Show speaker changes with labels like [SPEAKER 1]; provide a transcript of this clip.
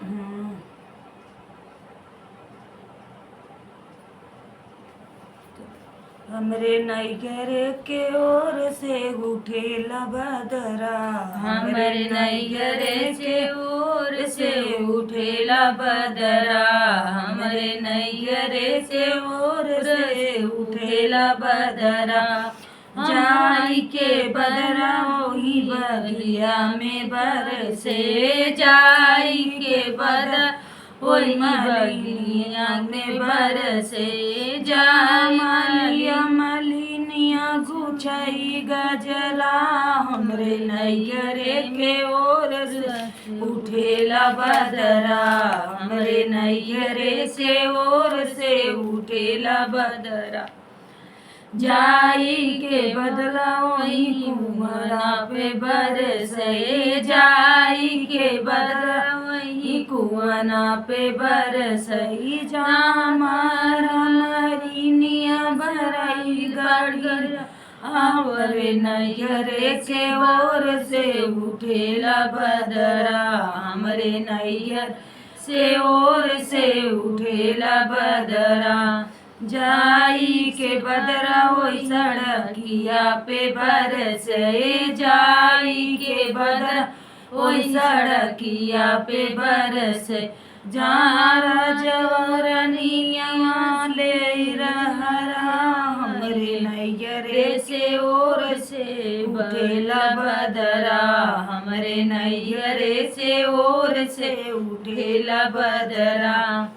[SPEAKER 1] हम्म। हमरे नैगर के ओर से उठेला बदरा,
[SPEAKER 2] हमरे नैयर के ओर से उठेला बदरा, हमरे नैयर के ओर से उठेला बदरा। जाई के बदरा ओही बगिया में बरसे, जाई के बदरा ओही बगिया में बरसे।
[SPEAKER 1] मालिया मलिनिया गुछई गजला, हमरे नैयर के ओर से उठेला बदरा, हमरे नैयर से ओर से उठेला बदरा। जाई के बदला वही कुंवरा पे बरसे, जाई के बदला वही कुंवरा पे बरसई। जामारा मरिनिया भरई गढ़, हमरे नैयर के ओर से उठेला बदरा, हमरे नैयर से ओर से उठेला बदरा। जाई के बदरा ओई सड़किया पे बरसे, जाई के बदरा ओई सड़किया पे बरसे। जारा जवरनिया ले रहरा, हमरे नैयर से ओर से उठेला बदरा, हमरे नैयर से ओर से उठेला बदरा।